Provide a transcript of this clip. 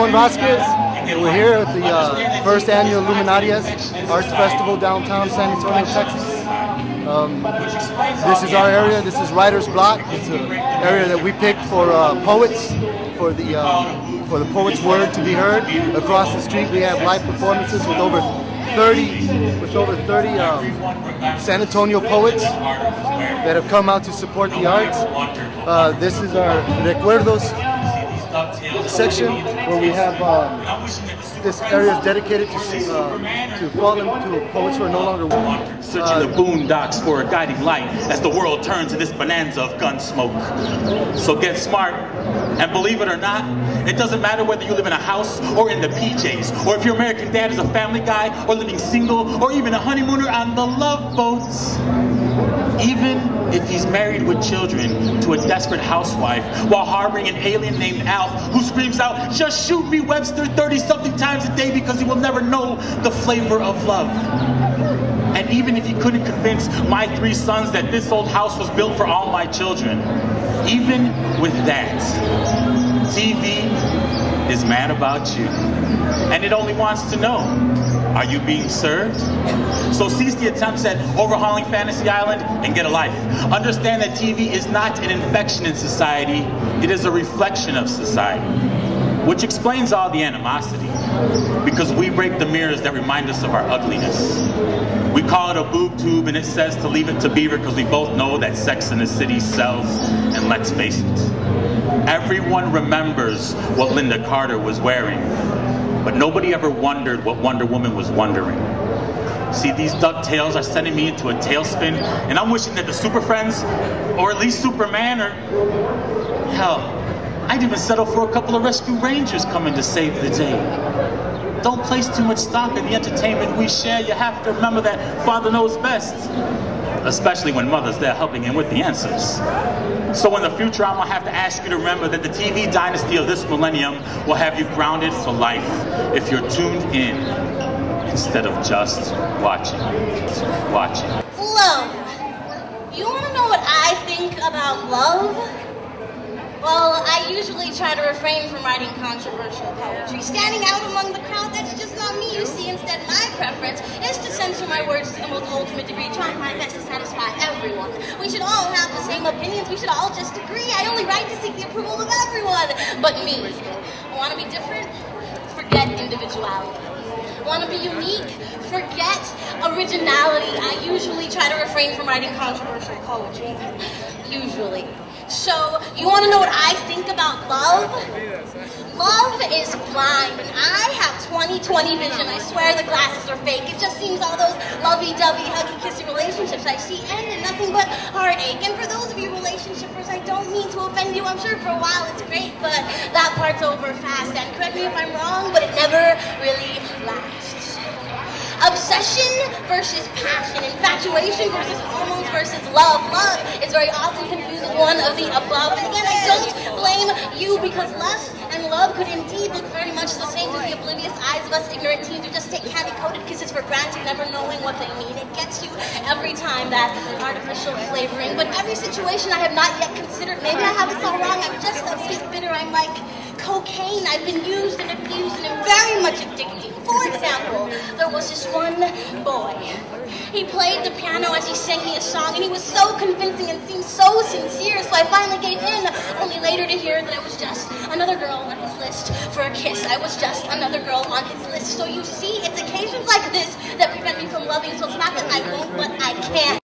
Ramon Vasquez, and we're here at the first annual Luminaria Arts Festival downtown San Antonio, Texas. This is our area. This is Writer's Block. It's an area that we picked for poets, for the poet's word to be heard. Across the street, we have live performances with over 30 San Antonio poets that have come out to support the arts. This is our Recuerdos section, where we have this area is dedicated to poets who are no longer with. Searching the boondocks for a guiding light as the world turns to this bonanza of gun smoke. So get smart, and believe it or not, it doesn't matter whether you live in a house or in the PJs, or if your American dad is a family guy, or living single, or even a honeymooner on the love boats. Even if he's married with children to a desperate housewife while harboring an alien named Alf who screams out, "Just shoot me, Webster," 30-something times a day because he will never know the flavor of love. And even if he couldn't convince my 3 sons that this old house was built for all my children, even with that, TV is mad about you. And it only wants to know, are you being served? So cease the attempts at overhauling Fantasy Island and get a life. Understand that TV is not an infection in society, it is a reflection of society. Which explains all the animosity, because we break the mirrors that remind us of our ugliness. We call it a boob tube, and it says to leave it to Beaver because we both know that Sex in the City sells, and let's face it, everyone remembers what Linda Carter was wearing, but nobody ever wondered what Wonder Woman was wondering. See, these DuckTales are sending me into a tailspin, and I'm wishing that the Super Friends, or at least Superman, or hell, I'd even settle for a couple of Rescue Rangers coming to save the day. Don't place too much stock in the entertainment we share. You have to remember that Father knows best, especially when Mother's there helping him with the answers. So in the future, I'm gonna have to ask you to remember that the TV dynasty of this millennium will have you grounded for life if you're tuned in instead of just watching. Love. You wanna know what I think about love? Well, I usually try to refrain from writing controversial poetry. Standing out among the crowd, that's just not me, you see. Instead, my preference is to censor my words to the most ultimate degree, trying my best to satisfy everyone. We should all have the same opinions. We should all just agree. I only write to seek the approval of everyone but me. Want to be different? Forget individuality. Want to be unique? Forget originality. I usually try to refrain from writing controversial poetry. Usually. So, you want to know what I think about love? Love is blind, and I have 20/20 vision. I swear the glasses are fake. It just seems all those lovey-dovey, huggy-kissy relationships I see end in nothing but heartache. And for those of you relationshippers, I don't mean to offend you. I'm sure for a while it's great, but that part's over fast. And correct me if I'm wrong, but it never really lasts. Obsession versus passion, infatuation versus hormones versus love. Love is very often confused with one of the above. And again, I don't blame you, because lust and love could indeed look very much the same to the oblivious eyes of us ignorant teens who just take candy-coated kisses for granted, never knowing what they mean. It gets you every time, that artificial flavoring. But every situation I have not yet considered. Maybe I have it all wrong. I'm just a bit bitter. I'm like cocaine. I've been used and abused and am very much addicted. For example, there was this one boy. He played the piano as he sang me a song, and he was so convincing and seemed so sincere, so I finally gave in, only later to hear that I was just another girl on his list for a kiss. I was just another girl on his list. So you see, it's occasions like this that prevent me from loving, so it's not that I won't, but I can't.